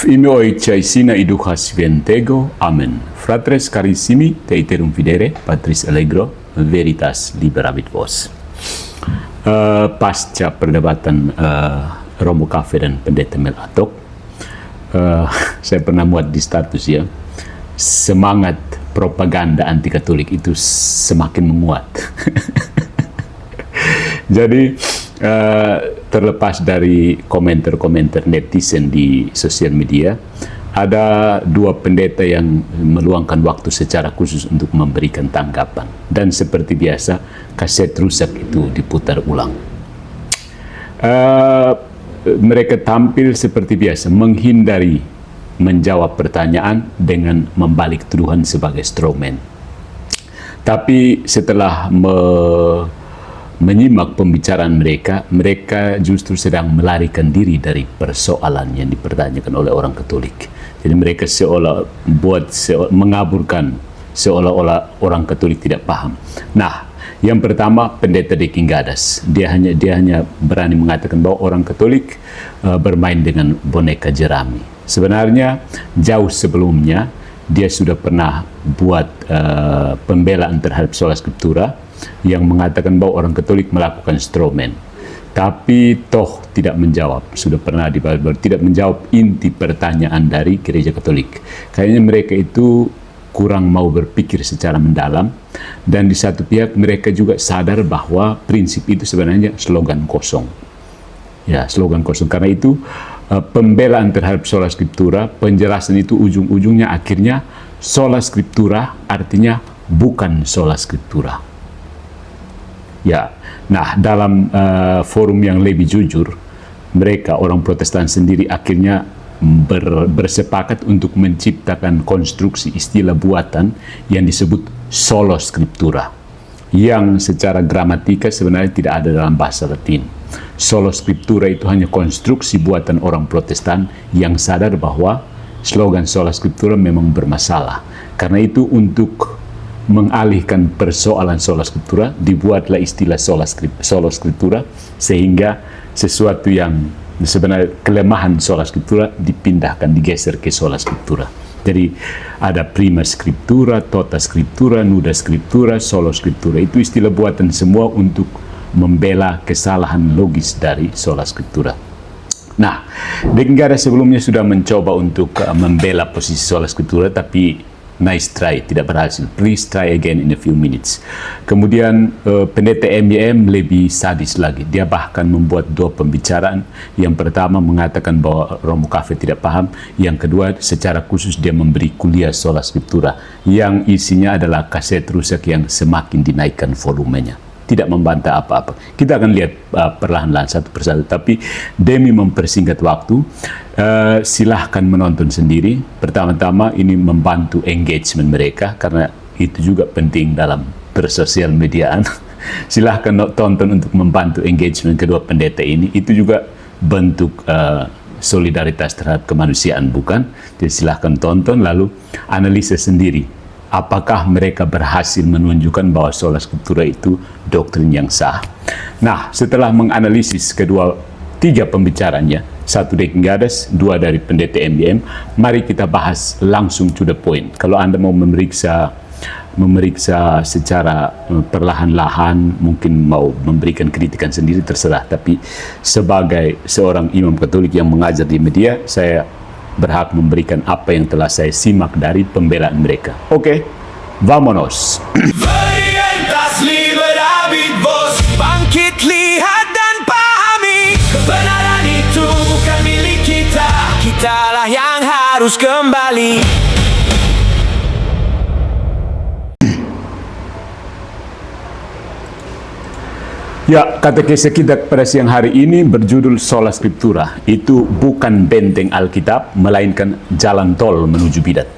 Imi oi chaisina educas ventego, amen. Fratres carissimi, te iterum videre, Patris Allegro, veritas liberabit vos. Pasca perdebatan Romo Cafe dan Pendeta Mel Atok, saya pernah muat di status ya, semangat propaganda anti Katolik itu semakin menguat. Jadi terlepas dari komentar-komentar netizen di sosial media, ada dua pendeta yang meluangkan waktu secara khusus untuk memberikan tanggapan. Dan seperti biasa, kaset rusak itu diputar ulang. Mereka tampil seperti biasa, menghindari menjawab pertanyaan dengan membalik tuduhan sebagai strawman. Tapi setelah menyimak pembicaraan mereka justru sedang melarikan diri dari persoalan yang dipertanyakan oleh orang Katolik. Jadi mereka mengaburkan seolah-olah orang Katolik tidak paham. Nah, yang pertama Pendeta Deki Gadas, dia hanya berani mengatakan bahwa orang Katolik bermain dengan boneka jerami. Sebenarnya jauh sebelumnya dia sudah pernah buat pembelaan terhadap sola scriptura yang mengatakan bahwa orang Katolik melakukan strawman, tapi toh tidak menjawab. Sudah pernah tidak menjawab inti pertanyaan dari Gereja Katolik. Kayaknya mereka itu kurang mau berpikir secara mendalam, dan di satu pihak mereka juga sadar bahwa prinsip itu sebenarnya slogan kosong. Ya, slogan kosong. Karena itu pembelaan terhadap sola scriptura, penjelasan itu ujung-ujungnya akhirnya sola scriptura artinya bukan sola scriptura. Ya, nah dalam forum yang lebih jujur, mereka orang Protestan sendiri akhirnya bersepakat untuk menciptakan konstruksi istilah buatan yang disebut sola scriptura, yang secara gramatika sebenarnya tidak ada dalam bahasa Latin. Sola scriptura itu hanya konstruksi buatan orang Protestan yang sadar bahwa slogan sola scriptura memang bermasalah. Karena itu untuk mengalihkan persoalan sola scriptura, dibuatlah istilah sola scriptura, sehingga sesuatu yang sebenarnya kelemahan sola scriptura dipindahkan, digeser ke sola scriptura. Jadi ada prima scriptura, tota scriptura, nuda scriptura, sola scriptura. Itu istilah buatan semua untuk membela kesalahan logis dari sola scriptura. Nah, Deki Gadas sebelumnya sudah mencoba untuk membela posisi sola scriptura, tapi nice try, tidak berhasil. Please try again in a few minutes. Kemudian Pendeta MYM lebih sadis lagi. Dia bahkan membuat dua pembicaraan. Yang pertama mengatakan bahwa Romo Cafe tidak paham. Yang kedua secara khusus dia memberi kuliah sola scriptura yang isinya adalah kaset rusak yang semakin dinaikkan volumenya. Tidak membantah apa-apa. Kita akan lihat perlahan-lahan satu persatu. Tapi demi mempersingkat waktu, silahkan menonton sendiri. Pertama-tama ini membantu engagement mereka, karena itu juga penting dalam bersosial mediaan. Silahkan tonton untuk membantu engagement kedua pendeta ini. Itu juga bentuk solidaritas terhadap kemanusiaan, bukan? Jadi silahkan tonton lalu analisa sendiri. Apakah mereka berhasil menunjukkan bahwa sola scriptura itu doktrin yang sah? Nah, setelah menganalisis tiga pembicaranya, satu Deki Gadas, dua dari Pendeta MYM, mari kita bahas langsung to the point. Kalau Anda mau memeriksa secara perlahan-lahan, mungkin mau memberikan kritikan sendiri, terserah. Tapi sebagai seorang imam Katolik yang mengajar di media, saya berhak memberikan apa yang telah saya simak dari pembelaan mereka. Oke, vamonos. Veritas liberabit vos. Bangkit, lihat dan pahami, kebenaran itu bukan milik kita. Kitalah yang harus kembali. Ya, katekese kita pada siang hari ini berjudul Sola Scriptura. Itu bukan benteng Alkitab, melainkan jalan tol menuju bidat.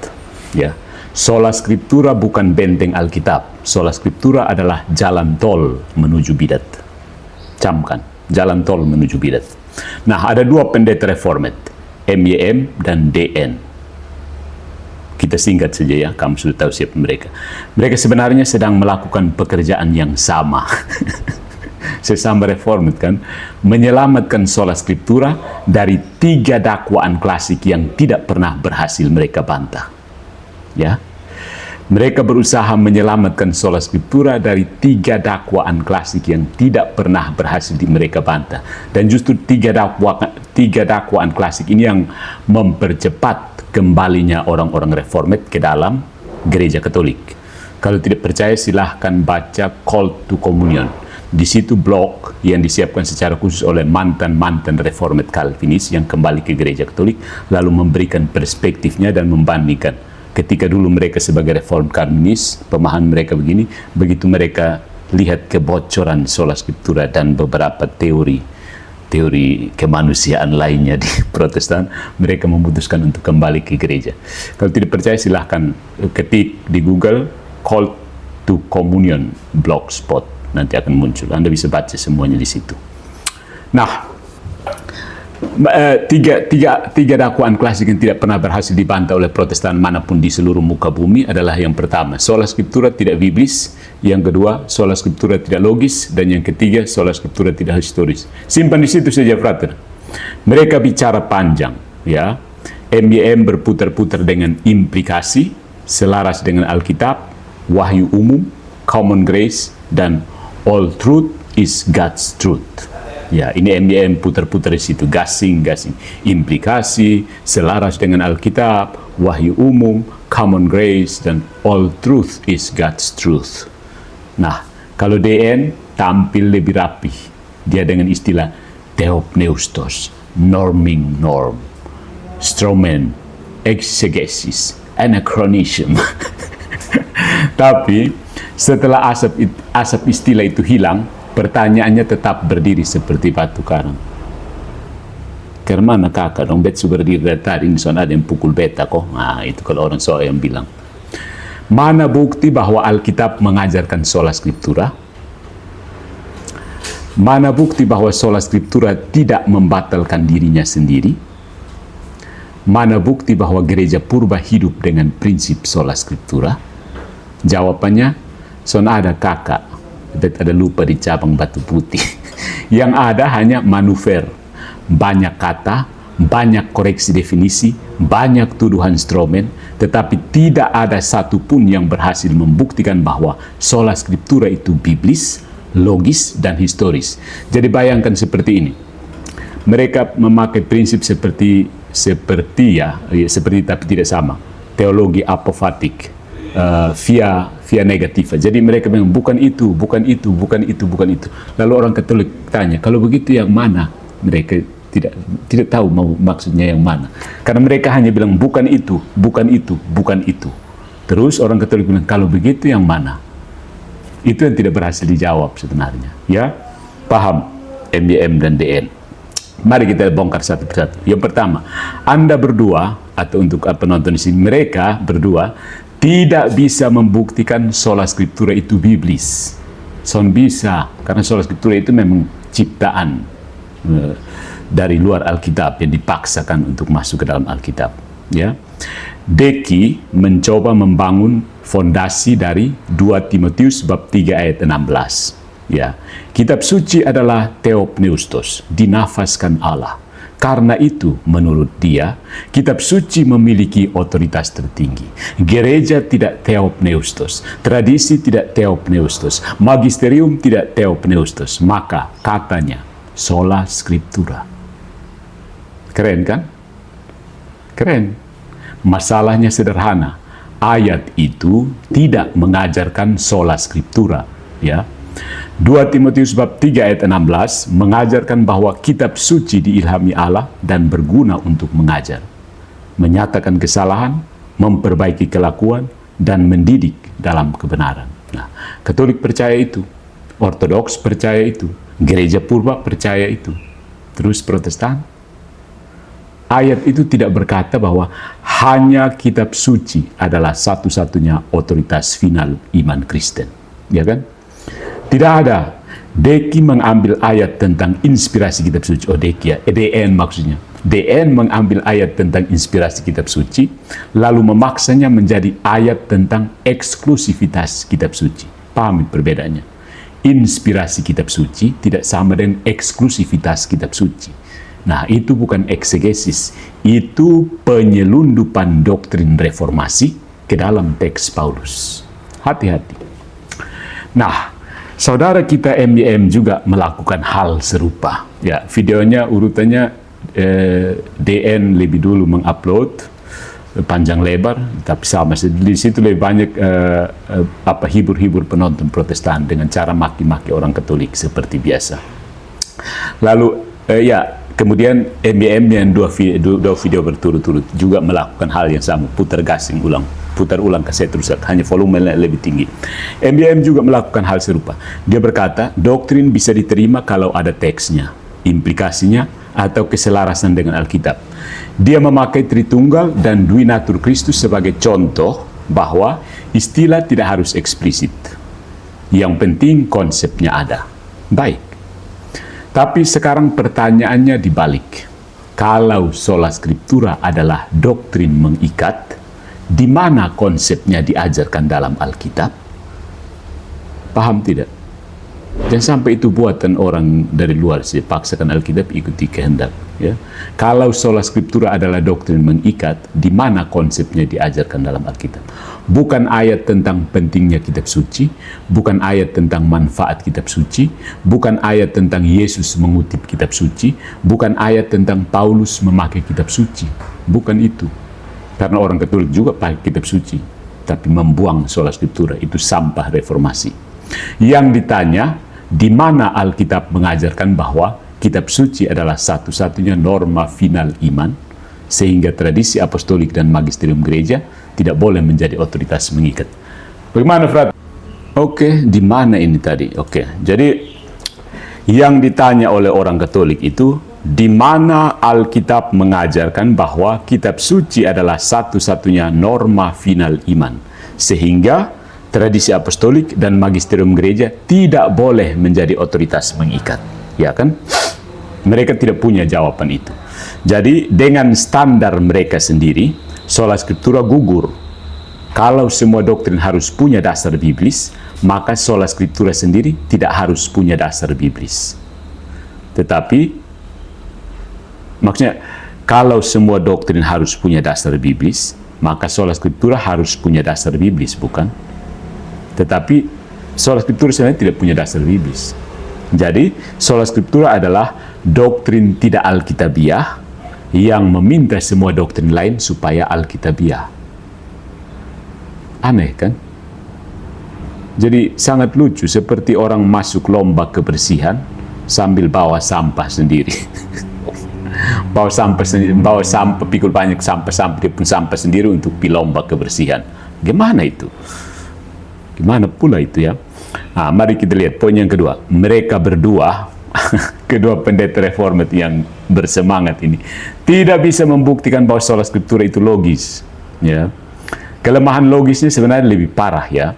Ya, Sola Scriptura bukan benteng Alkitab. Sola Scriptura adalah jalan tol menuju bidat. Camkan, jalan tol menuju bidat. Nah, ada dua pendeta reformat, MYM dan DN. Kita singkat saja ya, kamu sudah tahu siapa mereka. Mereka sebenarnya sedang melakukan pekerjaan yang sama. sesama reformat kan, menyelamatkan sola scriptura dari 3 dakwaan klasik yang tidak pernah berhasil mereka bantah. Ya, mereka berusaha menyelamatkan sola scriptura dari 3 dakwaan klasik yang tidak pernah berhasil mereka bantah. Dan justru 3 dakwaan klasik ini yang mempercepat kembalinya orang-orang reformat ke dalam gereja Katolik. Kalau tidak percaya silahkan baca Call to Communion. Di situ blog yang disiapkan secara khusus oleh mantan-mantan reformat Calvinis yang kembali ke gereja Katolik, lalu memberikan perspektifnya dan membandingkan. Ketika dulu mereka sebagai reform Calvinis, pemahaman mereka begini, begitu mereka lihat kebocoran sola scriptura dan beberapa teori kemanusiaan lainnya di Protestan, mereka memutuskan untuk kembali ke gereja. Kalau tidak percaya silahkan ketik di Google Call to Communion Blogspot, nanti akan muncul. Anda bisa baca semuanya di situ. Nah, tiga dakwaan klasik yang tidak pernah berhasil dibantah oleh Protestan manapun di seluruh muka bumi adalah: yang pertama, sola scriptura tidak biblis; yang kedua, sola scriptura tidak logis; dan yang ketiga, sola scriptura tidak historis. Simpan di situ saja, frater. Mereka bicara panjang, ya. MYM berputar-putar dengan implikasi, selaras dengan Alkitab, wahyu umum, common grace, dan all truth is God's truth. Ya, ini MYM putar-putar di situ, gasing, implikasi, selaras dengan Alkitab, wahyu umum, common grace, dan all truth is God's truth. Nah, kalau DN tampil lebih rapi, dia dengan istilah theopneustos, norming norm, strawman, exegesis, anachronism. Tapi setelah asap istilah itu hilang, pertanyaannya tetap berdiri seperti batu karang. Kerana kakak dong, bet berdiri dari tadi, ini soal ada yang pukul beta kok. Nah, itu kalau orang soal yang bilang. Mana bukti bahwa Alkitab mengajarkan sola scriptura? Mana bukti bahwa sola scriptura tidak membatalkan dirinya sendiri? Mana bukti bahwa gereja purba hidup dengan prinsip sola scriptura? Jawabannya, son ada kakak. Ada lupa di cabang batu putih. Yang ada hanya manuver, banyak kata, banyak koreksi definisi, banyak tuduhan stromen, tetapi tidak ada satupun yang berhasil membuktikan bahwa sola scriptura itu biblis, logis, dan historis. Jadi bayangkan seperti ini. Mereka memakai prinsip seperti tapi tidak sama. Teologi apofatik, via negativa. Jadi mereka bilang bukan itu. Lalu orang Katolik tanya, kalau begitu yang mana? Mereka tidak tahu mau maksudnya yang mana. Karena mereka hanya bilang bukan itu. Terus orang Katolik bilang kalau begitu yang mana? Itu yang tidak berhasil dijawab sebenarnya. Ya, paham MYM dan DN. Mari kita bongkar satu persatu. Yang pertama, Anda berdua atau untuk penonton di sini, mereka berdua tidak bisa membuktikan sola scriptura itu biblis. Son bisa, karena sola scriptura itu memang ciptaan dari luar Alkitab yang dipaksakan untuk masuk ke dalam Alkitab. Ya, Deki mencoba membangun fondasi dari 2 Timotius bab 3 ayat 16. Ya, kitab suci adalah theopneustos, dinafaskan Allah. Karena itu, menurut dia, kitab suci memiliki otoritas tertinggi. Gereja tidak theopneustos, tradisi tidak theopneustos, magisterium tidak theopneustos. Maka katanya sola scriptura. Keren kan? Keren. Masalahnya sederhana. Ayat itu tidak mengajarkan sola scriptura, ya. 2 Timotius bab 3 ayat 16 mengajarkan bahwa kitab suci diilhami Allah dan berguna untuk mengajar, menyatakan kesalahan, memperbaiki kelakuan, dan mendidik dalam kebenaran. Nah, Katolik percaya itu, Ortodoks percaya itu, Gereja Purba percaya itu. Terus Protestan, ayat itu tidak berkata bahwa hanya kitab suci adalah satu-satunya otoritas final iman Kristen, ya kan? Tidak ada. Deki mengambil ayat tentang inspirasi kitab suci. DN maksudnya. DN mengambil ayat tentang inspirasi kitab suci, lalu memaksanya menjadi ayat tentang eksklusivitas kitab suci. Pahami perbedaannya. inspirasi kitab suci tidak sama dengan eksklusivitas kitab suci. Nah, itu bukan eksegesis, itu penyelundupan doktrin reformasi ke dalam teks Paulus. Hati-hati. Nah, saudara kita MYM juga melakukan hal serupa. Ya, videonya urutannya DN lebih dulu mengupload panjang lebar, tapi sama di situ lebih banyak hibur-hibur penonton Protestan dengan cara maki-maki orang Katolik seperti biasa. Lalu kemudian MYM yang dua video berturut-turut juga melakukan hal yang sama, putar ulang kaset rusak, hanya volume lebih tinggi. MYM juga melakukan hal serupa. Dia berkata, doktrin bisa diterima kalau ada teksnya, implikasinya, atau keselarasan dengan Alkitab. Dia memakai Tritunggal dan Duinatur Kristus sebagai contoh bahwa istilah tidak harus eksplisit. Yang penting konsepnya ada. Baik. Tapi sekarang pertanyaannya dibalik. Kalau sola scriptura adalah doktrin mengikat, di mana konsepnya diajarkan dalam Alkitab? Paham tidak? Jangan sampai itu buatan orang dari luar sih, paksakan Alkitab ikuti kehendak. Ya. Kalau sola scriptura adalah doktrin mengikat, di mana konsepnya diajarkan dalam Alkitab? Bukan ayat tentang pentingnya kitab suci, bukan ayat tentang manfaat kitab suci, bukan ayat tentang Yesus mengutip kitab suci, bukan ayat tentang Paulus memakai kitab suci. Bukan itu. Karena orang Katolik juga pakai kitab suci, tapi membuang sola scriptura itu sampah reformasi. Yang ditanya, di mana Alkitab mengajarkan bahwa kitab suci adalah satu-satunya norma final iman, sehingga tradisi apostolik dan magisterium gereja tidak boleh menjadi otoritas mengikat. Bagaimana, Frat? Oke, di mana ini tadi? Oke, jadi yang ditanya oleh orang Katolik itu, di mana Alkitab mengajarkan bahwa kitab suci adalah satu-satunya norma final iman, sehingga tradisi apostolik dan magisterium gereja tidak boleh menjadi otoritas mengikat. Ya kan? Mereka tidak punya jawaban itu. Jadi dengan standar mereka sendiri, sola scriptura gugur. Kalau semua doktrin harus punya dasar biblis, maka sola scriptura sendiri tidak harus punya dasar biblis. Tetapi, maksudnya, kalau semua doktrin harus punya dasar biblis, maka sola scriptura harus punya dasar biblis, bukan? Tetapi sola scriptura sebenarnya tidak punya dasar biblis. Jadi sola scriptura adalah doktrin tidak alkitabiah yang meminta semua doktrin lain supaya alkitabiah. Aneh kan? Jadi sangat lucu, seperti orang masuk lomba kebersihan sambil bawa sampah sendiri. bawa sampah, pikul banyak sampah, dia pun sampah sendiri untuk pi lomba kebersihan. Gimana itu? Gimana pula itu ya? Nah, mari kita lihat poin yang kedua. Mereka berdua, kedua pendeta reformat yang bersemangat ini, tidak bisa membuktikan bahwa sola scriptura itu logis. Ya. Kelemahan logisnya sebenarnya lebih parah ya.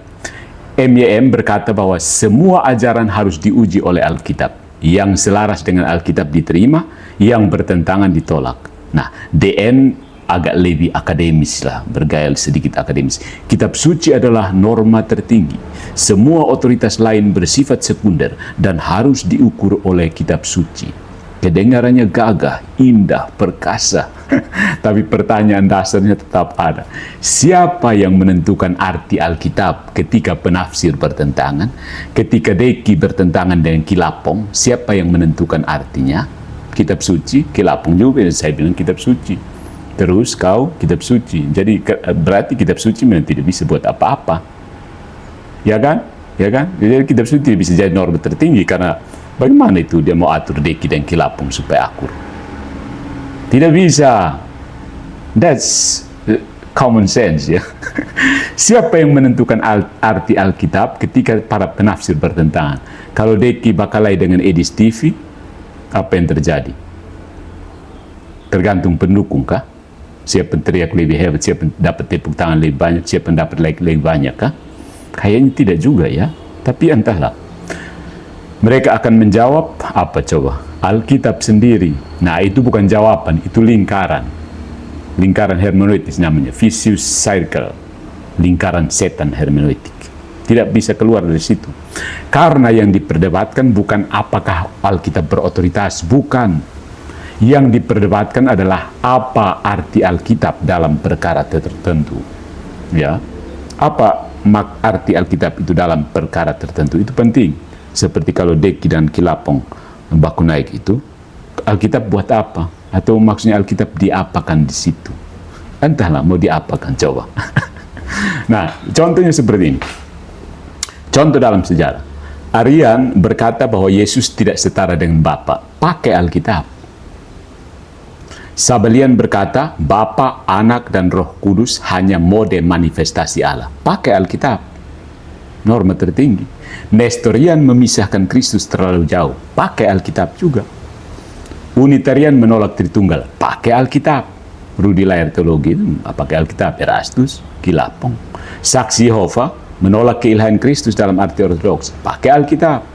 MYM berkata bahwa semua ajaran harus diuji oleh Alkitab. Yang selaras dengan Alkitab diterima, yang bertentangan ditolak. Nah, DN agak lebih akademis lah, bergaya sedikit akademis. Kitab suci adalah norma tertinggi. Semua otoritas lain bersifat sekunder dan harus diukur oleh kitab suci. Kedengarannya gagah, indah, perkasa. Tapi pertanyaan dasarnya tetap ada. Siapa yang menentukan arti Alkitab ketika penafsir bertentangan? Ketika Deki bertentangan dengan Kilapong, siapa yang menentukan artinya? Kitab suci, Kilapong juga, saya bilang kitab suci. Terus kau kitab suci. Jadi berarti kitab suci memang tidak bisa buat apa-apa. Ya kan? Ya kan? Jadi kitab suci tidak bisa jadi norma tertinggi, karena bagaimana itu dia mau atur Deki dan Kilapong supaya akur? Tidak bisa. That's common sense ya. Siapa yang menentukan arti Alkitab ketika para penafsir bertentangan? Kalau Deki bakalai dengan Edis TV, apa yang terjadi? Tergantung pendukung kah? Siapa yang teriak lebih hebat, siapa yang dapat tepuk tangan lebih banyak, siapa yang dapat like lebih banyak kah? Kayaknya tidak juga ya. Tapi entahlah. Mereka akan menjawab apa coba? Alkitab sendiri. Nah, itu bukan jawaban, itu lingkaran. Lingkaran hermeneutis namanya, vicious circle. Lingkaran setan hermeneutik. Tidak bisa keluar dari situ. Karena yang diperdebatkan bukan apakah Alkitab berotoritas, bukan. Yang diperdebatkan adalah apa arti Alkitab dalam perkara tertentu. Ya, apa arti Alkitab itu dalam perkara tertentu, itu penting. Seperti kalau Deki dan Kilapong baku naik itu, Alkitab buat apa? Atau maksudnya Alkitab diapakan di situ? Entahlah mau diapakan, coba. Nah, contohnya seperti ini. Contoh dalam sejarah. Arian berkata bahwa Yesus tidak setara dengan Bapa. Pakai Alkitab. Sabelian berkata, Bapa, Anak, dan Roh Kudus hanya mode manifestasi Allah. Pakai Alkitab. Norma tertinggi. Nestorian memisahkan Kristus terlalu jauh. Pakai Alkitab juga. Unitarian menolak Tritunggal. Pakai Alkitab. Rudi Layar Teologi itu pakai Alkitab. Erastus, Kilapong. Saksi Yehova menolak keilahian Kristus dalam arti ortodoks. Pakai Alkitab.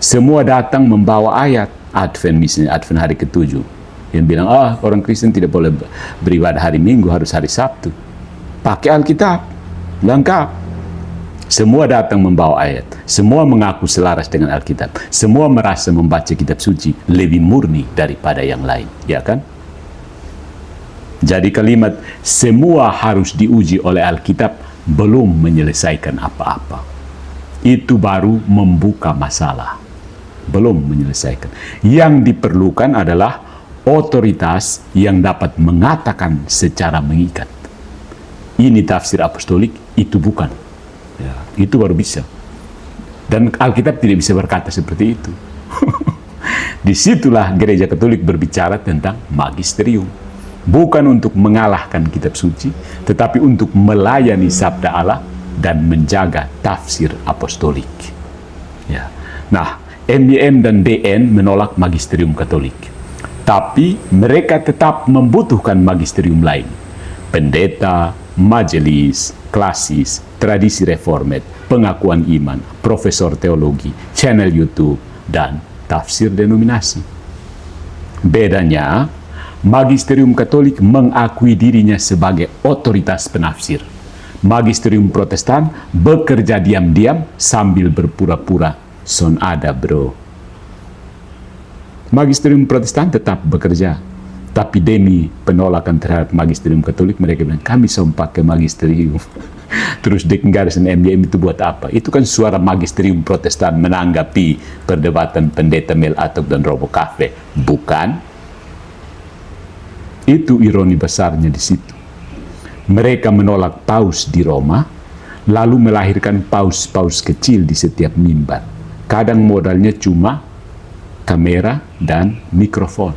Semua datang membawa ayat. Advent misalnya, Advent hari ke-7. Yang bilang, orang Kristen tidak boleh beribadah hari Minggu, harus hari Sabtu. Pakai Alkitab. Lengkap. Semua datang membawa ayat. Semua mengaku selaras dengan Alkitab. Semua merasa membaca kitab suci lebih murni daripada yang lain. Ya kan? Jadi kalimat semua harus diuji oleh Alkitab belum menyelesaikan apa-apa. Itu baru membuka masalah. Belum menyelesaikan. Yang diperlukan adalah otoritas yang dapat mengatakan secara mengikat. Ini tafsir apostolik, itu bukan. Ya, itu baru bisa. Dan Alkitab tidak bisa berkata seperti itu. Disitulah gereja Katolik berbicara tentang magisterium. Bukan untuk mengalahkan kitab suci, tetapi untuk melayani sabda Allah dan menjaga tafsir apostolik. Ya. Nah, MYM dan DN menolak magisterium Katolik. Tapi mereka tetap membutuhkan magisterium lain. Pendeta, majelis, klasis, tradisi reformed, pengakuan iman, profesor teologi, channel YouTube, dan tafsir denominasi. Bedanya, magisterium Katolik mengakui dirinya sebagai otoritas penafsir. Magisterium Protestan bekerja diam-diam sambil berpura-pura son ada bro. Magisterium Protestan tetap bekerja, tapi demi penolakan terhadap magisterium Katolik mereka bilang kami som pakai magisterium. Terus Dekingadas dan MYM itu buat apa? Itu kan suara magisterium Protestan menanggapi perdebatan pendeta Mel Atok dan Robo Cafe, bukan? Itu ironi besarnya di situ. Mereka menolak paus di Roma, lalu melahirkan paus-paus kecil di setiap mimbar. Kadang modalnya cuma kamera dan mikrofon.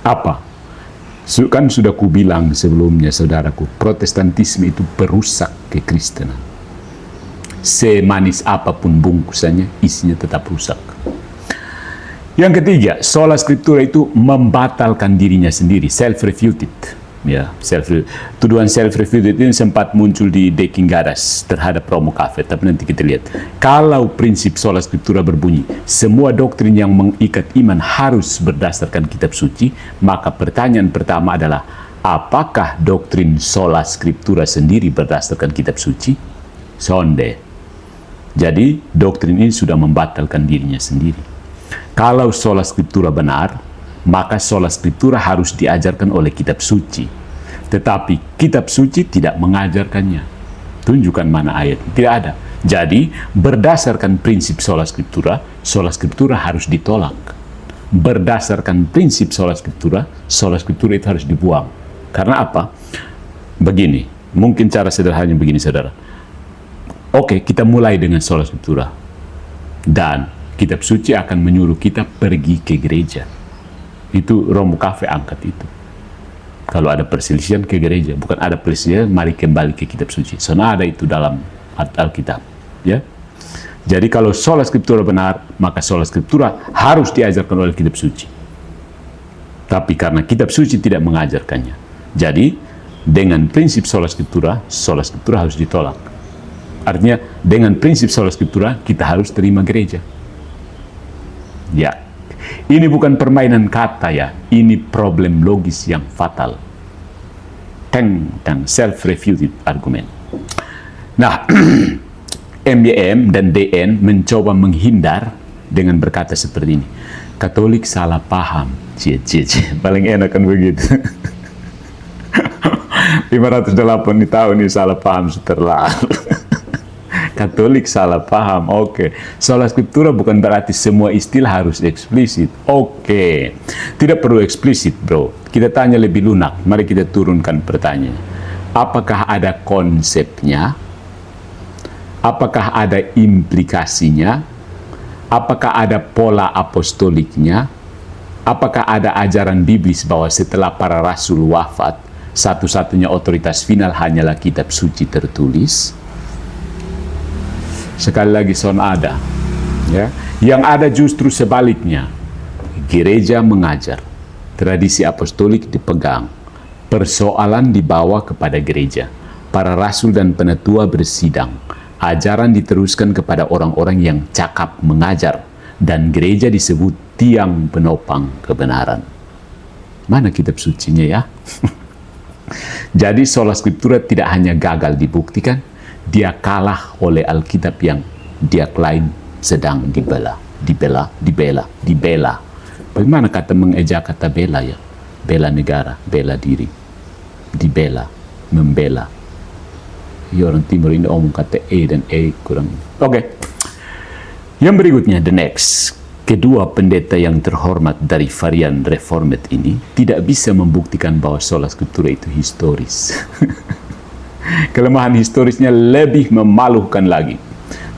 Apa? Kan sudah kubilang sebelumnya, saudaraku, Protestantisme itu perusak kekristenan. Semanis apapun bungkusannya, isinya tetap rusak. Yang ketiga, sola scriptura itu membatalkan dirinya sendiri, self-refuted. Ya, tuduhan self-refuted ini sempat muncul di Dekingadas terhadap Romo Cafe, tapi nanti kita lihat. Kalau prinsip sola scriptura berbunyi, semua doktrin yang mengikat iman harus berdasarkan kitab suci, maka pertanyaan pertama adalah, apakah doktrin sola scriptura sendiri berdasarkan kitab suci? Sonde. Jadi, doktrin ini sudah membatalkan dirinya sendiri. Kalau sola scriptura benar, maka sola scriptura harus diajarkan oleh kitab suci. Tetapi kitab suci tidak mengajarkannya. Tunjukkan mana ayat. Tidak ada. Jadi, berdasarkan prinsip sola scriptura harus ditolak. Berdasarkan prinsip sola scriptura itu harus dibuang. Karena apa? Begini, mungkin cara sederhananya begini, saudara. Oke, kita mulai dengan sola scriptura. Dan kitab suci akan menyuruh kita pergi ke gereja. Itu Romo Cafe angkat itu. Kalau ada perselisihan ke gereja, bukan ada perselisihan, mari kembali ke kitab suci. Soalnya ada itu dalam Alkitab, ya. Jadi kalau sola scriptura benar, maka sola scriptura harus diajarkan oleh kitab suci. Tapi karena kitab suci tidak mengajarkannya, jadi dengan prinsip sola scriptura harus ditolak. Artinya dengan prinsip sola scriptura kita harus terima gereja. Ya. Ini bukan permainan kata ya, ini problem logis yang fatal. Self-refuted argument. Nah, MYM dan DN mencoba menghindar dengan berkata seperti ini. Katolik salah paham. Cie. Paling enak kan begitu. 508 tahun ini salah paham setelah. Katolik salah paham. Oke. Sola Scriptura bukan berarti semua istilah harus eksplisit. Oke. Tidak perlu eksplisit, bro. Kita tanya lebih lunak. Mari kita turunkan pertanyaan. Apakah ada konsepnya? Apakah ada implikasinya? Apakah ada pola apostoliknya? Apakah ada ajaran biblis bahwa setelah para rasul wafat, satu-satunya otoritas final hanyalah kitab suci tertulis? Sekali lagi, son ada. Ya. Yang ada justru sebaliknya. Gereja mengajar, tradisi apostolik dipegang, persoalan dibawa kepada gereja, para rasul dan penetua bersidang, ajaran diteruskan kepada orang-orang yang cakap mengajar, dan gereja disebut tiang penopang kebenaran. Mana kitab sucinya ya? Jadi sola scriptura tidak hanya gagal dibuktikan, dia kalah oleh Alkitab yang dia klaim sedang dibela. Bagaimana kata mengeja kata bela ya? Bela negara, bela diri, dibela, membela. Ya, orang timur ini omong kata dan kurang. Oke. Yang berikutnya, the next. Kedua pendeta yang terhormat dari varian reformed ini tidak bisa membuktikan bahwa sola scriptura itu historis. Kelemahan historisnya lebih memalukan lagi.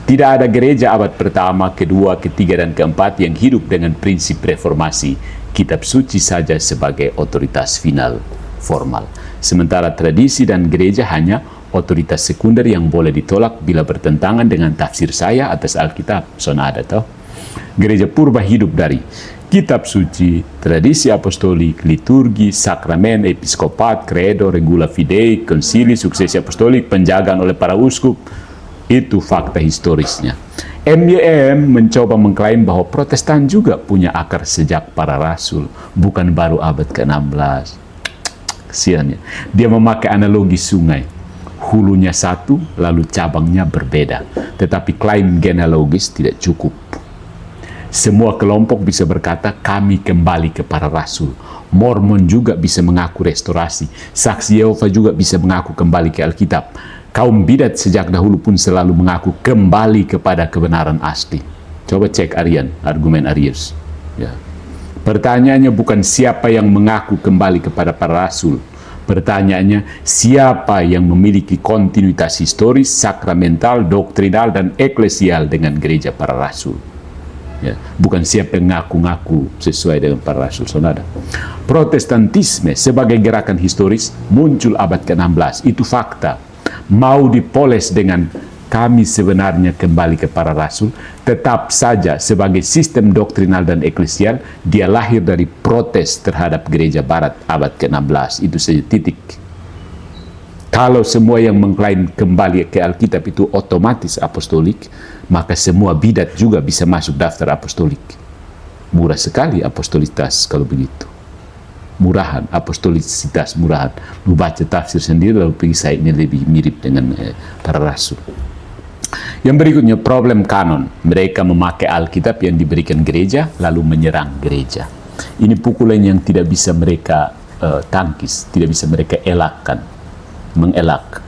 Tidak ada gereja abad pertama, kedua, ketiga, dan keempat yang hidup dengan prinsip reformasi. Kitab suci saja sebagai otoritas final formal. Sementara tradisi dan gereja hanya otoritas sekunder yang boleh ditolak bila bertentangan dengan tafsir saya atas Alkitab. Sonada toh. Gereja purba hidup dari kitab suci, tradisi apostolik, liturgi, sakramen, episkopat, credo, regula fidei, konsili, suksesi apostolik, penjagaan oleh para uskup. Itu fakta historisnya. MYM mencoba mengklaim bahwa Protestan juga punya akar sejak para rasul, bukan baru abad ke-16. Kesiannya. Dia memakai analogi sungai. Hulunya satu, lalu cabangnya berbeda. Tetapi klaim genealogis tidak cukup. Semua kelompok bisa berkata, kami kembali ke para rasul. Mormon juga bisa mengaku restorasi. Saksi Yehova juga bisa mengaku kembali ke Alkitab. Kaum bidat sejak dahulu pun selalu mengaku kembali kepada kebenaran asli. Coba cek Arian, argumen Arius. Ya. Pertanyaannya bukan siapa yang mengaku kembali kepada para rasul. Pertanyaannya, siapa yang memiliki kontinuitas historis, sakramental, doktrinal, dan eklesial dengan gereja para rasul. Ya, bukan siapa yang ngaku-ngaku sesuai dengan para rasul. Saudara. Protestantisme sebagai gerakan historis muncul abad ke-16. Itu fakta. Mau dipoles dengan kami sebenarnya kembali ke para rasul, tetap saja sebagai sistem doktrinal dan eklesial, dia lahir dari protes terhadap gereja barat abad ke-16. Itu saja titik. Kalau semua yang mengklaim kembali ke Alkitab itu otomatis apostolik, maka semua bidat juga bisa masuk daftar apostolik. Murah sekali apostolitas kalau begitu. Murahan, apostolisitas murahan. Lu baca tafsir sendiri lalu pergi saitnya lebih mirip dengan para rasul. Yang berikutnya, problem kanon. Mereka memakai Alkitab yang diberikan gereja lalu menyerang gereja. Ini pukulan yang tidak bisa mereka tangkis, tidak bisa mereka elakkan, mengelak.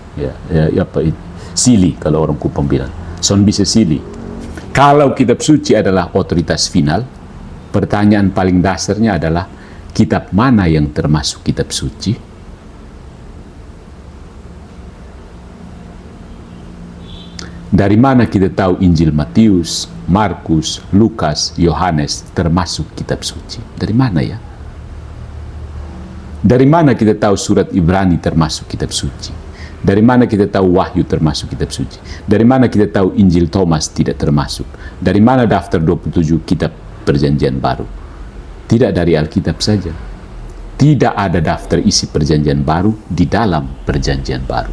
Sili kalau orang Kupang bilang. Son bisa sili. Kalau kitab suci adalah otoritas final, pertanyaan paling dasarnya adalah kitab mana yang termasuk kitab suci? Dari mana kita tahu Injil Matius, Markus, Lukas, Yohanes termasuk kitab suci? Dari mana ya? Dari mana kita tahu surat Ibrani termasuk kitab suci? Dari mana kita tahu Wahyu termasuk kitab suci? Dari mana kita tahu Injil Thomas tidak termasuk? Dari mana daftar 27 kitab Perjanjian Baru? Tidak dari Alkitab saja. Tidak ada daftar isi Perjanjian Baru di dalam Perjanjian Baru.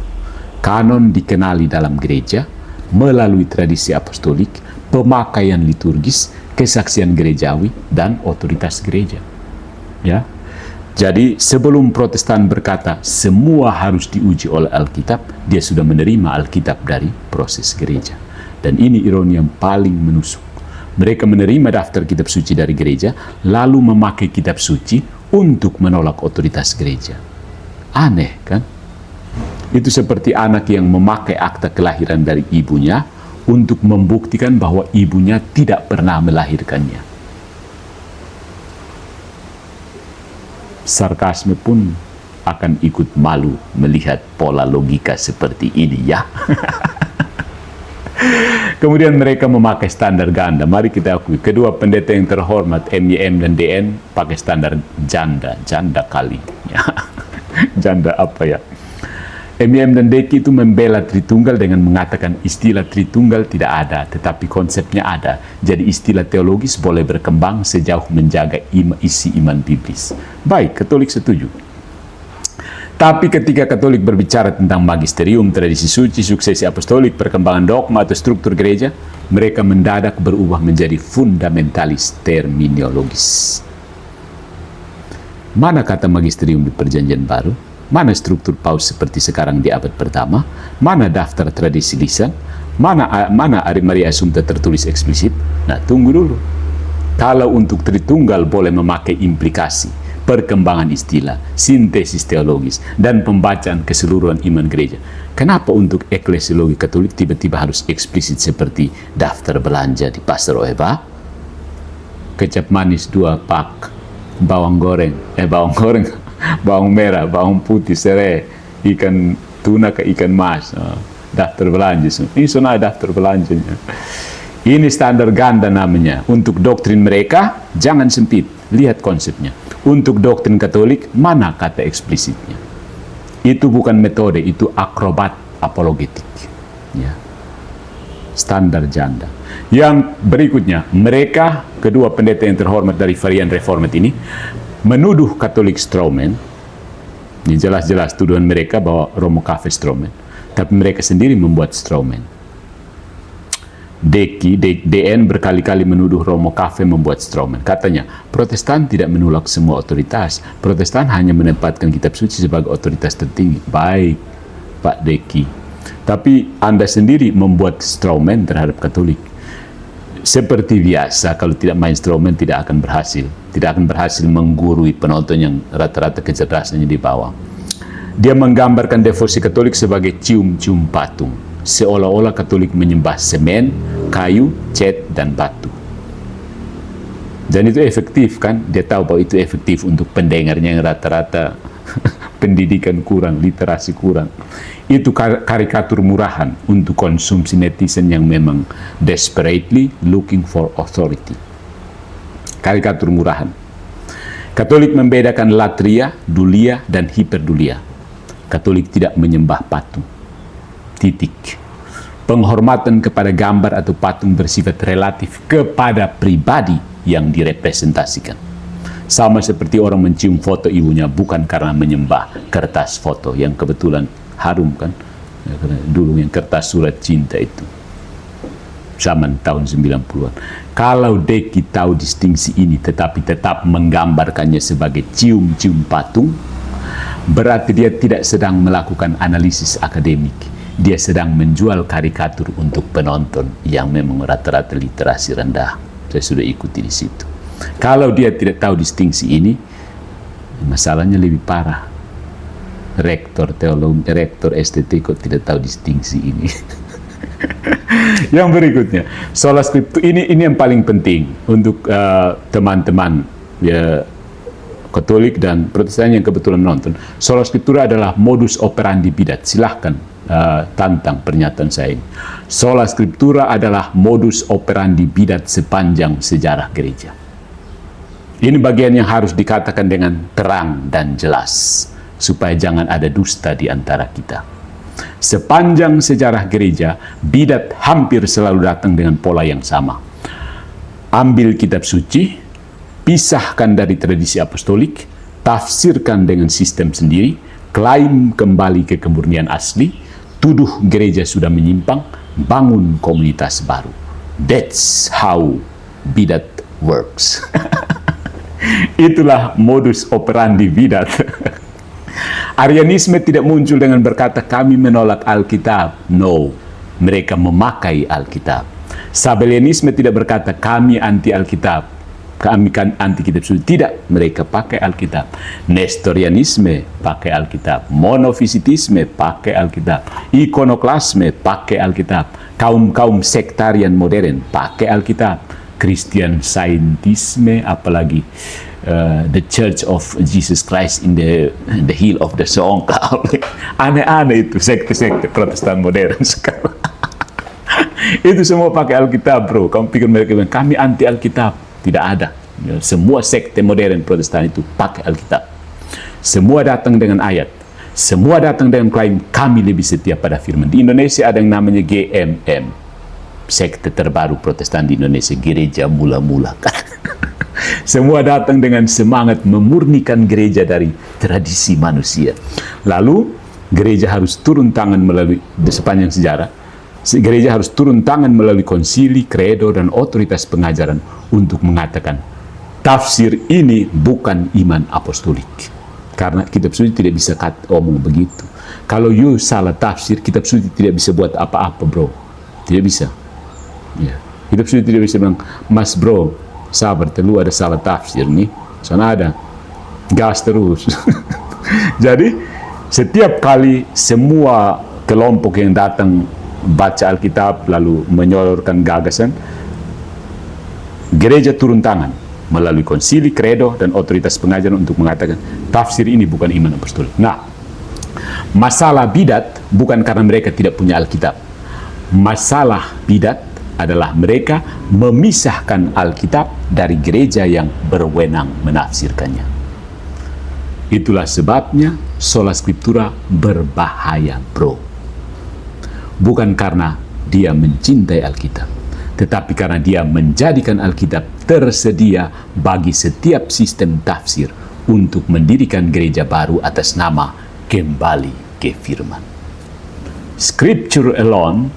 Kanon dikenali dalam gereja melalui tradisi apostolik, pemakaian liturgis, kesaksian gerejawi, dan otoritas gereja. Ya. Jadi sebelum Protestan berkata semua harus diuji oleh Alkitab, dia sudah menerima Alkitab dari proses gereja. Dan ini ironi yang paling menusuk. Mereka menerima daftar kitab suci dari gereja, lalu memakai kitab suci untuk menolak otoritas gereja. Aneh kan? Itu seperti anak yang memakai akta kelahiran dari ibunya untuk membuktikan bahwa ibunya tidak pernah melahirkannya. Sarkasme pun akan ikut malu melihat pola logika seperti ini ya. Kemudian mereka memakai standar ganda. Mari kita akui, kedua pendeta yang terhormat, MYM dan DN, pakai standar janda kali. Ya. Janda apa ya? MYM dan DK itu membela Tritunggal dengan mengatakan istilah Tritunggal tidak ada, tetapi konsepnya ada. Jadi istilah teologis boleh berkembang sejauh menjaga isi iman biblis. Baik, Katolik setuju. Tapi ketika Katolik berbicara tentang magisterium, tradisi suci, suksesi apostolik, perkembangan dogma atau struktur gereja, mereka mendadak berubah menjadi fundamentalis terminologis. Mana kata magisterium di Perjanjian Baru? Mana struktur paus seperti sekarang di abad pertama? Mana daftar tradisi lisan? Mana Ari Maria Assumpta tertulis eksplisit? Nah, tunggu dulu. Kalau untuk Tritunggal boleh memakai implikasi, perkembangan istilah, sintesis teologis, dan pembacaan keseluruhan iman gereja, kenapa untuk eklesiologi Katolik tiba-tiba harus eksplisit seperti daftar belanja di Pasar Oeba? Kecap manis 2 pak, bawang goreng, bawang merah, bawang putih, serai, ikan tuna ke ikan mas, daftar belanja. Ini sudah daftar belanjanya. Ini standar ganda namanya. Untuk doktrin mereka, jangan sempit. Lihat konsepnya. Untuk doktrin Katolik, mana kata eksplisitnya? Itu bukan metode, itu akrobat apologetik. Ya. Standar janda. Yang berikutnya, mereka, kedua pendeta yang terhormat dari varian reformat ini, menuduh Katolik strawman. Ini jelas-jelas tuduhan mereka bahwa Romo Cafe strawman. Tapi mereka sendiri membuat strawman. DN berkali-kali menuduh Romo Cafe membuat strawman. Katanya, Protestan tidak menolak semua otoritas. Protestan hanya menempatkan kitab suci sebagai otoritas tertinggi. Baik, Pak Deki. Tapi Anda sendiri membuat strawman terhadap Katolik. Seperti biasa, kalau tidak main strawman tidak akan berhasil. Tidak akan berhasil menggurui penonton yang rata-rata kecerdasannya di bawah. Dia menggambarkan devosi Katolik sebagai cium-cium patung. Seolah-olah Katolik menyembah semen, kayu, cat, dan batu. Dan itu efektif kan? Dia tahu bahwa itu efektif untuk pendengarnya yang rata-rata pendidikan kurang, literasi kurang. Itu karikatur murahan untuk konsumsi netizen yang memang desperately looking for authority. Karikatur murahan. Katolik membedakan latria, dulia, dan hiperdulia. Katolik tidak menyembah patung. Titik. Penghormatan kepada gambar atau patung bersifat relatif kepada pribadi yang direpresentasikan. Sama seperti orang mencium foto ibunya bukan karena menyembah kertas foto yang kebetulan harum kan. Ya, dulu yang kertas surat cinta itu. Zaman tahun 90-an. Kalau Deki tahu distingsi ini tetapi tetap menggambarkannya sebagai cium-cium patung, berarti dia tidak sedang melakukan analisis akademik. Dia sedang menjual karikatur untuk penonton yang memang rata-rata literasi rendah. Saya sudah ikuti di situ. Kalau dia tidak tahu distingsi ini, masalahnya lebih parah. Rektor teologi, rektor STT kok tidak tahu distingsi ini. Yang berikutnya, sola scriptura ini yang paling penting untuk teman-teman ya, Katolik dan Protestan yang kebetulan menonton. Sola scriptura adalah modus operandi bidat. Silahkan tantang pernyataan saya ini. Sola scriptura adalah modus operandi bidat sepanjang sejarah gereja. Ini bagian yang harus dikatakan dengan terang dan jelas supaya jangan ada dusta di antara kita. Sepanjang sejarah gereja, bidat hampir selalu datang dengan pola yang sama. Ambil kitab suci, pisahkan dari tradisi apostolik, tafsirkan dengan sistem sendiri, klaim kembali ke kemurnian asli, tuduh gereja sudah menyimpang, bangun komunitas baru. That's how bidat works. Itulah modus operandi bidat. Arianisme tidak muncul dengan berkata kami menolak Alkitab. No, mereka memakai Alkitab. Sabellianisme tidak berkata kami anti Alkitab, kami kan anti kitab suci. Tidak, mereka pakai Alkitab. Nestorianisme pakai Alkitab. Monofisitisme pakai Alkitab. Ikonoklasme pakai Alkitab. Kaum sektarian modern pakai Alkitab. Christian Scientisme, apalagi the Church of Jesus Christ in the Hill of the Song. Aneh-aneh itu sekte-sekte Protestan modern sekarang. Itu semua pakai Alkitab, bro. Kamu pikir mereka bilang kami anti Alkitab? Tidak ada. Semua sekte modern Protestan itu pakai Alkitab. Semua datang dengan ayat. Semua datang dengan klaim kami lebih setia pada firman. Di Indonesia ada yang namanya GMM, sekte terbaru Protestan di Indonesia, gereja mula-mula. Semua datang dengan semangat memurnikan gereja dari tradisi manusia. Lalu gereja harus turun tangan melalui sepanjang sejarah. Gereja harus turun tangan melalui konsili, kredo, dan otoritas pengajaran untuk mengatakan tafsir ini bukan iman apostolik. Karena kitab suci tidak bisa omong begitu. Kalau you salah tafsir, kitab suci tidak bisa buat apa-apa, bro. Tidak bisa. Ya. Kitab suci tidak bisa bilang, mas bro, sabar, lu ada salah tafsir nih. Sana ada. Gas terus. Jadi, setiap kali semua kelompok yang datang baca Alkitab lalu menyodorkan gagasan, gereja turun tangan melalui konsili, kredo, dan otoritas pengajaran untuk mengatakan tafsir ini bukan iman apostolik. Nah, masalah bidat bukan karena mereka tidak punya Alkitab. Masalah bidat adalah mereka memisahkan Alkitab dari gereja yang berwenang menafsirkannya. Itulah sebabnya sola scriptura berbahaya, bro. Bukan karena dia mencintai Alkitab, tetapi karena dia menjadikan Alkitab tersedia bagi setiap sistem tafsir untuk mendirikan gereja baru atas nama kembali ke firman. Scripture alone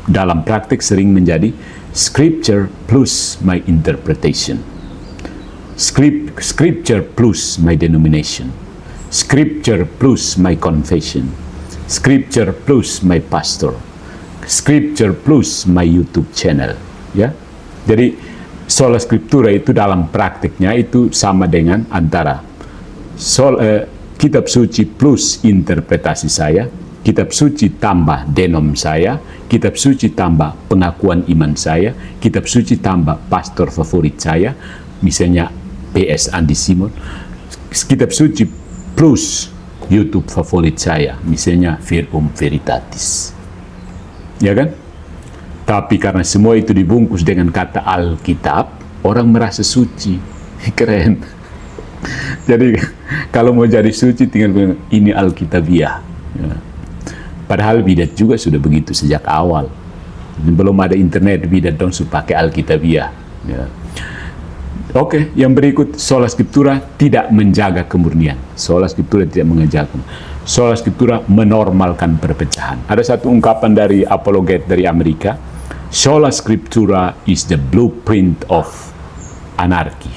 dalam praktik sering menjadi scripture plus my interpretation, scripture plus my denomination, scripture plus my confession, scripture plus my pastor, scripture plus my YouTube channel. Ya, jadi sola scriptura itu dalam praktiknya itu sama dengan antara kitab suci plus interpretasi saya, kitab suci tambah denom saya, kitab suci tambah pengakuan iman saya, kitab suci tambah pastor favorit saya, misalnya PS Andi Simon, kitab suci plus YouTube favorit saya, misalnya Verum Veritatis. Ya kan? Tapi karena semua itu dibungkus dengan kata Alkitab, orang merasa suci. Keren. Jadi kalau mau jadi suci tinggal bilang ini Alkitabiah. Ya. Padahal bidat juga sudah begitu sejak awal. Belum ada internet, bidat dong pakai Alkitabiah. Ya. Oke, yang berikut sola scriptura tidak menjaga kemurnian. Sola scriptura tidak menjaga. Sola scriptura menormalkan perpecahan. Ada satu ungkapan dari apologet dari Amerika, sola scriptura is the blueprint of anarchy.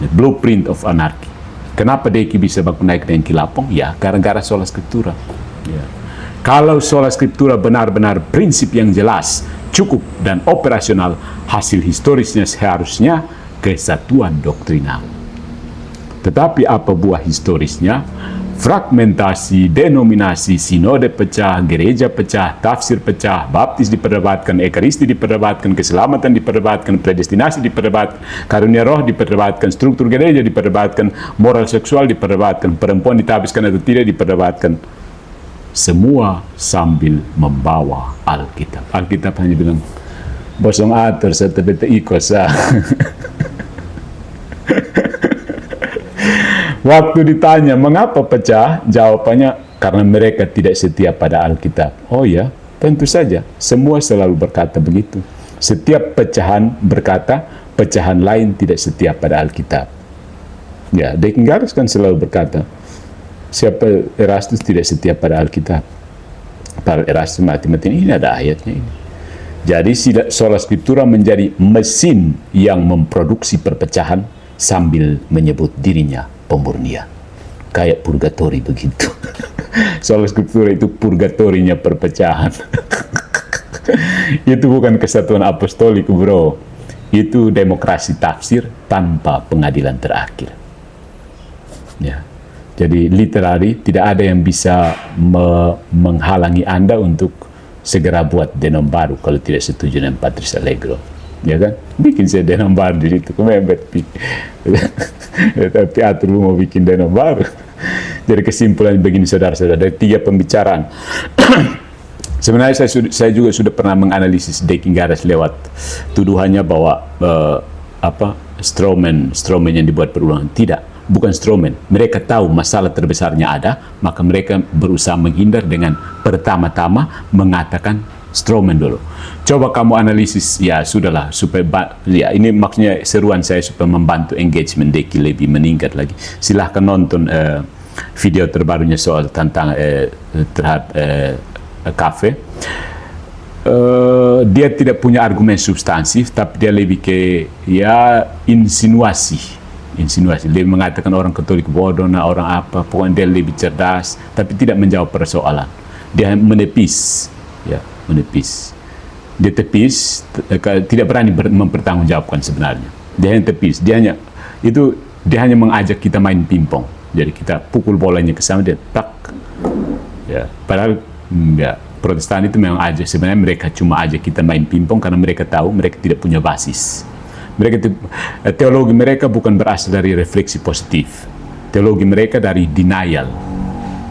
The blueprint of anarchy. Kenapa Deki bisa baku naik dengan kilapong? Ya, gara-gara sola scriptura. Ya. Kalau sola scriptura benar-benar prinsip yang jelas, cukup dan operasional, hasil historisnya seharusnya kesatuan doktrinal. Tetapi apa buah historisnya? Fragmentasi, denominasi, sinode pecah, gereja pecah, tafsir pecah, baptis diperdebatkan, ekaristi diperdebatkan, keselamatan diperdebatkan, predestinasi diperdebatkan, karunia roh diperdebatkan, struktur gereja diperdebatkan, moral seksual diperdebatkan, perempuan ditabiskan atau tidak diperdebatkan. Semua sambil membawa Alkitab. Alkitab hanya bilang, bosong atur serta bete ikosa. Waktu ditanya mengapa pecah, jawabannya karena mereka tidak setia pada Alkitab. Oh ya, tentu saja. Semua selalu berkata begitu. Setiap pecahan berkata, pecahan lain tidak setia pada Alkitab. Ya, Dekingaris kan selalu berkata, siapa Erastus tidak setia pada Alkitab. Para Erastus mati-mati ini ada ayatnya ini. Jadi sola scriptura menjadi mesin yang memproduksi perpecahan sambil menyebut dirinya pemurnian. Kayak purgatori begitu. Sola Scriptura itu purgatorinya perpecahan. Itu bukan kesatuan apostolik, bro. Itu demokrasi tafsir tanpa pengadilan terakhir. Ya. Jadi literally tidak ada yang bisa menghalangi Anda untuk segera buat denom baru kalau tidak setuju dengan Patris Allegro. Ya kan? Bikin saya denom baru di situ, kemebet. Tapi atur lu mau bikin denom baru. Jadi kesimpulan begini saudara-saudara, dari 3 pembicaraan. Sebenarnya saya juga sudah pernah menganalisis Deking Gadas lewat tuduhannya bahwa strawman yang dibuat berulang. Tidak, bukan strawman. Mereka tahu masalah terbesarnya ada, maka mereka berusaha menghindar dengan pertama-tama mengatakan strawman dulu. Coba kamu analisis, ya sudahlah, supaya ya ini maksudnya seruan saya supaya membantu engagement Deki lebih meningkat lagi. Silahkan nonton video terbarunya soal tentang terhadap kafe. Dia tidak punya argumen substansif, tapi dia lebih ke ya insinuasi. Dia mengatakan orang Katolik bodoh, orang apa, pokoknya dia lebih cerdas, tapi tidak menjawab persoalan. Dia menepis, ya menepis. Dia tepis, tidak berani mempertanggungjawabkan sebenarnya. Dia hanya tepis, dia hanya mengajak kita main pingpong. Jadi kita pukul bolanya ke sana, dia tak. Ya, padahal ya, Protestan itu memang aja, sebenarnya mereka cuma ajak kita main pingpong karena mereka tahu mereka tidak punya basis. Teologi mereka bukan berasal dari refleksi positif. Teologi mereka dari denial.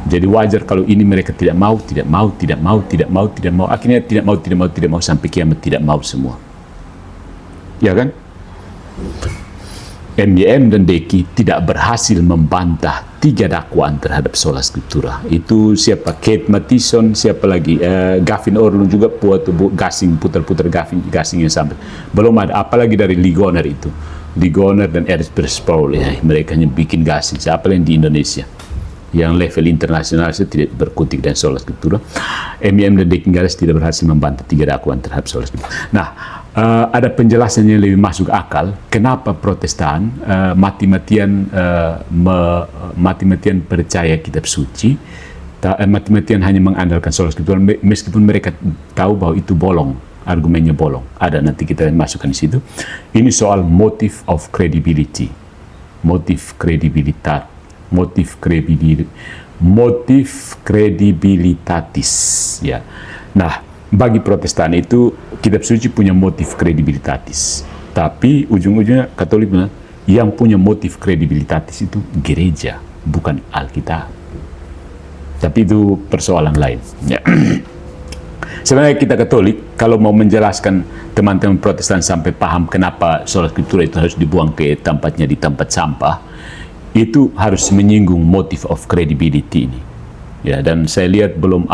Jadi wajar kalau ini mereka tidak mau. Akhirnya tidak mau sampai kiamat tidak mau semua. Ya kan? MYM dan Deki tidak berhasil membantah 3 dakwaan terhadap Sola Scriptura. Itu siapa? Kate Mathison, siapa lagi? Gavin Orlund juga gasing, putar-putar gasing yang sampai. Belum ada, apalagi dari Ligoner itu. Ligoner dan Ernst Paul, ya, mereka hanya bikin gasing. Siapa yang di Indonesia? Yang level internasional saya tidak berkutik dengan Sola Scriptura. MYM dan Deking Gadas tidak berhasil membantah 3 dakwaan terhadap Sola Scriptura. Nah, ada penjelasan yang lebih masuk akal kenapa Protestan mati-matian percaya kitab suci, mati-matian hanya mengandalkan Sola Scriptura meskipun mereka tahu bahwa itu bolong, argumennya bolong. Ada, nanti kita masukkan di situ. Ini soal motive of credibility, motif kredibilitatis, ya. Nah, bagi Protestan itu kitab suci punya motif kredibilitatis, tapi ujung-ujungnya Katolik bilang yang punya motif kredibilitatis itu gereja, bukan Alkitab. Tapi itu persoalan lain, ya. Sebenarnya kita Katolik kalau mau menjelaskan teman-teman Protestan sampai paham kenapa Sola Scriptura itu harus dibuang ke tempatnya di tempat sampah, itu harus menyinggung motif of credibility ini, ya. Dan saya lihat belum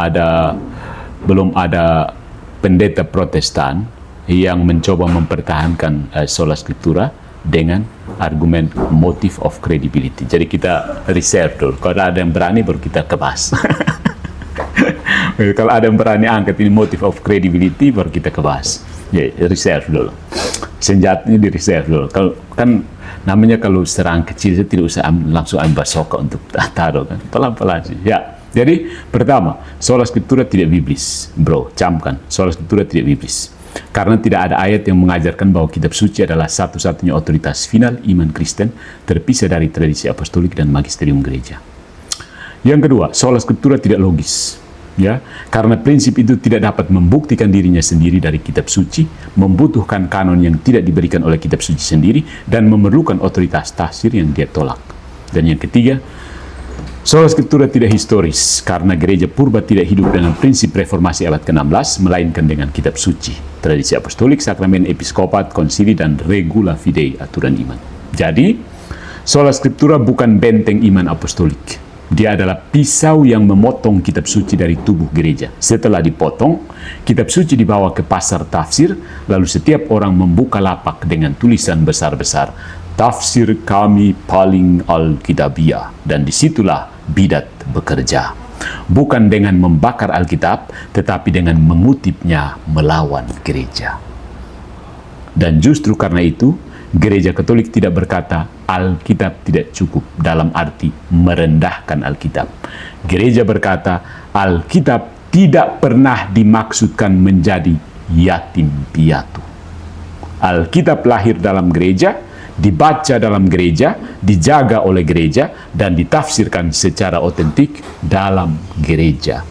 ada pendeta Protestan yang mencoba mempertahankan Sola Scriptura dengan argumen motive of credibility. Jadi kita reserve dulu. Kalau ada yang berani baru kita kebas. Kalau ada yang berani angkat ini motive of credibility baru kita kebas. Ya, reserve dulu. Senjatanya di reserve dulu. Kalau kan namanya kalau serang kecil saya tidak usah langsung ambil basoka untuk taruh kan. Pelan-pelan sih. Ya. Jadi, pertama, Sola Scriptura tidak biblis. Bro, camkan. Sola Scriptura tidak biblis. Karena tidak ada ayat yang mengajarkan bahwa kitab suci adalah satu-satunya otoritas final iman Kristen, terpisah dari tradisi apostolik dan magisterium gereja. Yang kedua, Sola Scriptura tidak logis. Ya, karena prinsip itu tidak dapat membuktikan dirinya sendiri dari kitab suci, membutuhkan kanon yang tidak diberikan oleh kitab suci sendiri, dan memerlukan otoritas tafsir yang dia tolak. Dan yang ketiga, Sola Scriptura tidak historis, karena gereja purba tidak hidup dengan prinsip reformasi abad ke-16, melainkan dengan kitab suci, tradisi apostolik, sakramen episkopat, konsili, dan regula fidei, aturan iman. Jadi, Sola Scriptura bukan benteng iman apostolik. Dia adalah pisau yang memotong kitab suci dari tubuh gereja. Setelah dipotong, kitab suci dibawa ke pasar tafsir, lalu setiap orang membuka lapak dengan tulisan besar-besar, "Tafsir kami paling Alkitabiah," dan disitulah bidat bekerja. Bukan dengan membakar Alkitab, tetapi dengan mengutipnya melawan gereja. Dan justru karena itu, Gereja Katolik tidak berkata Alkitab tidak cukup dalam arti merendahkan Alkitab. Gereja berkata Alkitab tidak pernah dimaksudkan menjadi yatim piatu. Alkitab lahir dalam gereja, dibaca dalam gereja, dijaga oleh gereja, dan ditafsirkan secara otentik dalam gereja.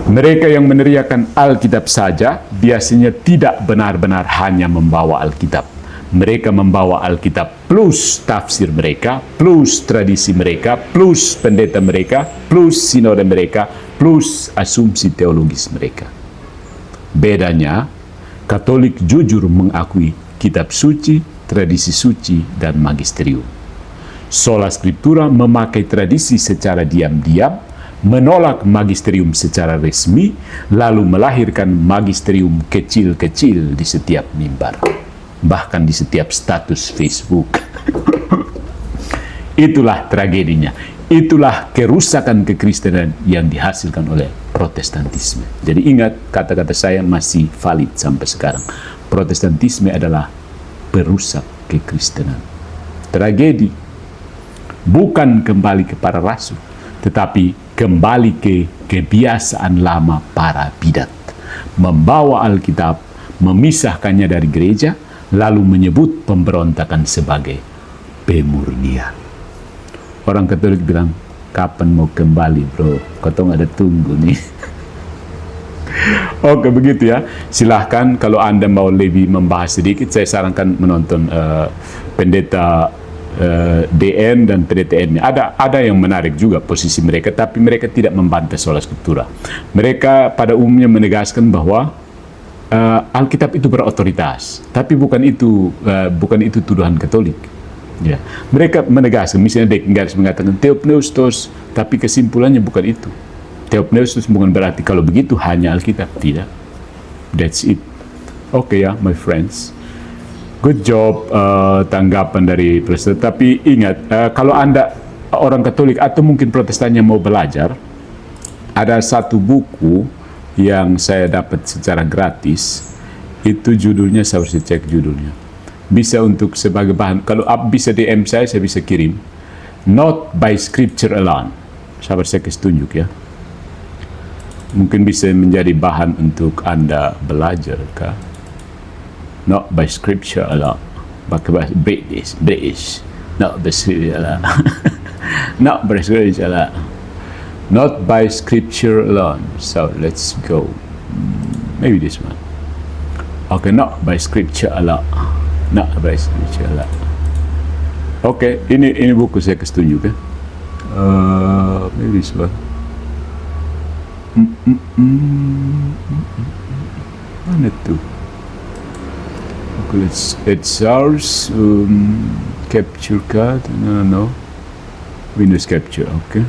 Mereka yang meneriakan Alkitab saja biasanya tidak benar-benar hanya membawa Alkitab. Mereka membawa Alkitab plus tafsir mereka, plus tradisi mereka, plus pendeta mereka, plus sinode mereka, plus asumsi teologis mereka. Bedanya, Katolik jujur mengakui kitab suci, tradisi suci, dan magisterium. Sola Scriptura memakai tradisi secara diam-diam, menolak magisterium secara resmi, lalu melahirkan magisterium kecil-kecil di setiap mimbar, bahkan di setiap status Facebook. Itulah tragedinya. Itulah kerusakan kekristenan yang dihasilkan oleh Protestantisme. Jadi ingat, kata-kata saya masih valid sampai sekarang. Protestantisme adalah perusak kekristenan. Tragedi. Bukan kembali ke para rasul, tetapi kembali ke kebiasaan lama para bidat. Membawa Alkitab, memisahkannya dari gereja, lalu menyebut pemberontakan sebagai pemurnian. Orang Katolik bilang, kapan mau kembali bro? Kau ada tunggu nih. Oke, begitu ya. Silahkan kalau Anda mau lebih membahas sedikit, saya sarankan menonton pendeta DN dan PDTN. Ada yang menarik juga posisi mereka, tapi mereka tidak membantah sola Scriptura. Mereka pada umumnya menegaskan bahwa Alkitab itu berotoritas, tapi bukan itu tuduhan Katolik. Ya, mereka menegaskan, misalnya Dekingaris mengatakan Theopneustos, tapi kesimpulannya bukan itu. Theopneustos bukan berarti kalau begitu hanya Alkitab, tidak. That's it. Oke ya, my friends. Good job tanggapan dari Protestan. Tapi ingat, kalau Anda orang Katolik atau mungkin Protestan yang mau belajar, ada satu buku yang saya dapat secara gratis. Itu judulnya, saya harus cek judulnya. Bisa untuk sebagai bahan, kalau bisa DM saya bisa kirim. Not by Scripture alone. Sabar, saya kasih tunjuk ya. Mungkin bisa menjadi bahan untuk Anda belajar kah? Not by Scripture alone. Pakai bahasa British. Not by Scripture alone. Not by Scripture alone. Not by Scripture alone. So let's go. Maybe this one. Okay, not by Scripture alone. Not by Scripture alone. Okay, ini buku saya kasih tunjuk ya. Maybe this one. Mana tuh? Okay, it's ours. Capture card. No. Windows capture. Okay.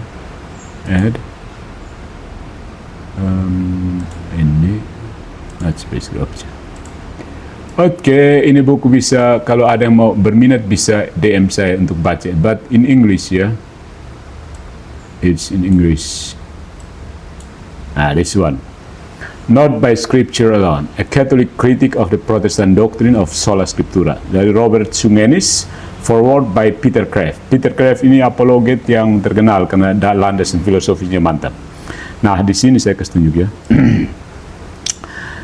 Add. Ini. That's basic object. Oke, ini buku bisa, kalau ada yang mau berminat bisa DM saya untuk baca. But in English ya. It's in English. This one. Not by Scripture alone. A Catholic Critic of the Protestant Doctrine of Sola Scriptura. Dari Robert Sungenis. Forward by Peter Kreeft. Peter Kreeft ini apologet yang terkenal karena landasan filosofinya mantap. Nah, di sini saya kasih tunjuk ya.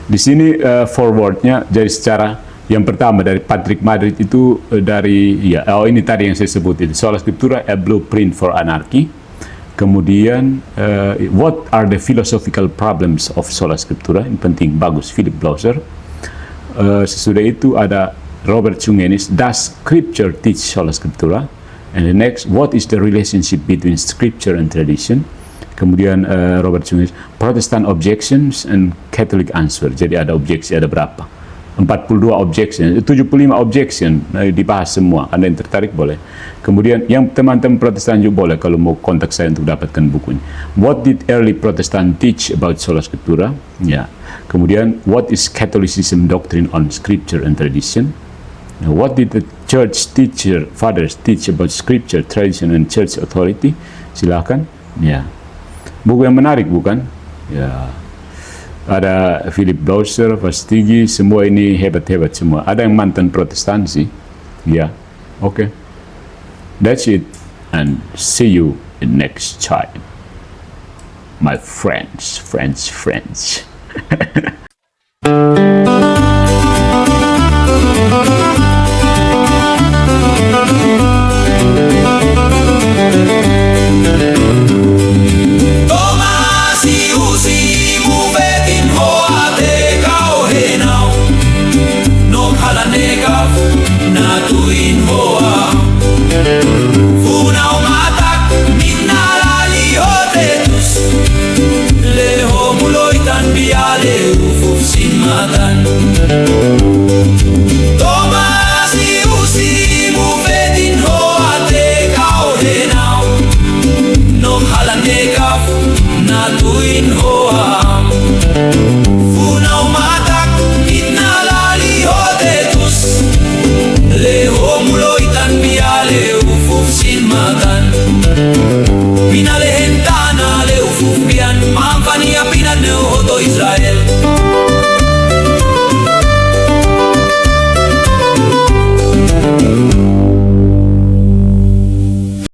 Di sini forwardnya jadi secara yang pertama dari Patrick Madrid itu dari ini tadi yang saya sebutin, Sola Scriptura, A Blueprint for Anarchy. Kemudian What are the philosophical problems of Sola Scriptura? Ini penting, bagus, Philip Blauser. Sesudah itu ada Robert Sungenis, Does Scripture teach Sola Scriptura? And the next, What is the relationship between Scripture and tradition? Kemudian Robert Sungenis, Protestant Objections and Catholic Answer. Jadi ada objeksi, ada berapa? 42 objection, 75 objection dibahas semua. Anda yang tertarik boleh. Kemudian yang teman-teman Protestan juga boleh kalau mau kontak saya untuk dapatkan bukunya. What did early Protestant teach about Sola Scriptura? Ya. Kemudian What is Catholicism doctrine on Scripture and tradition? Now, what did the church fathers teach about Scripture, tradition, and church authority? Silakan. Ya. Buku yang menarik bukan? Ya. ada Philip Dawser, Fastigi, semua ini hebat-hebat semua. Ada yang mantan Protestansi, ya, oke. That's it, and see you in next time, my friends.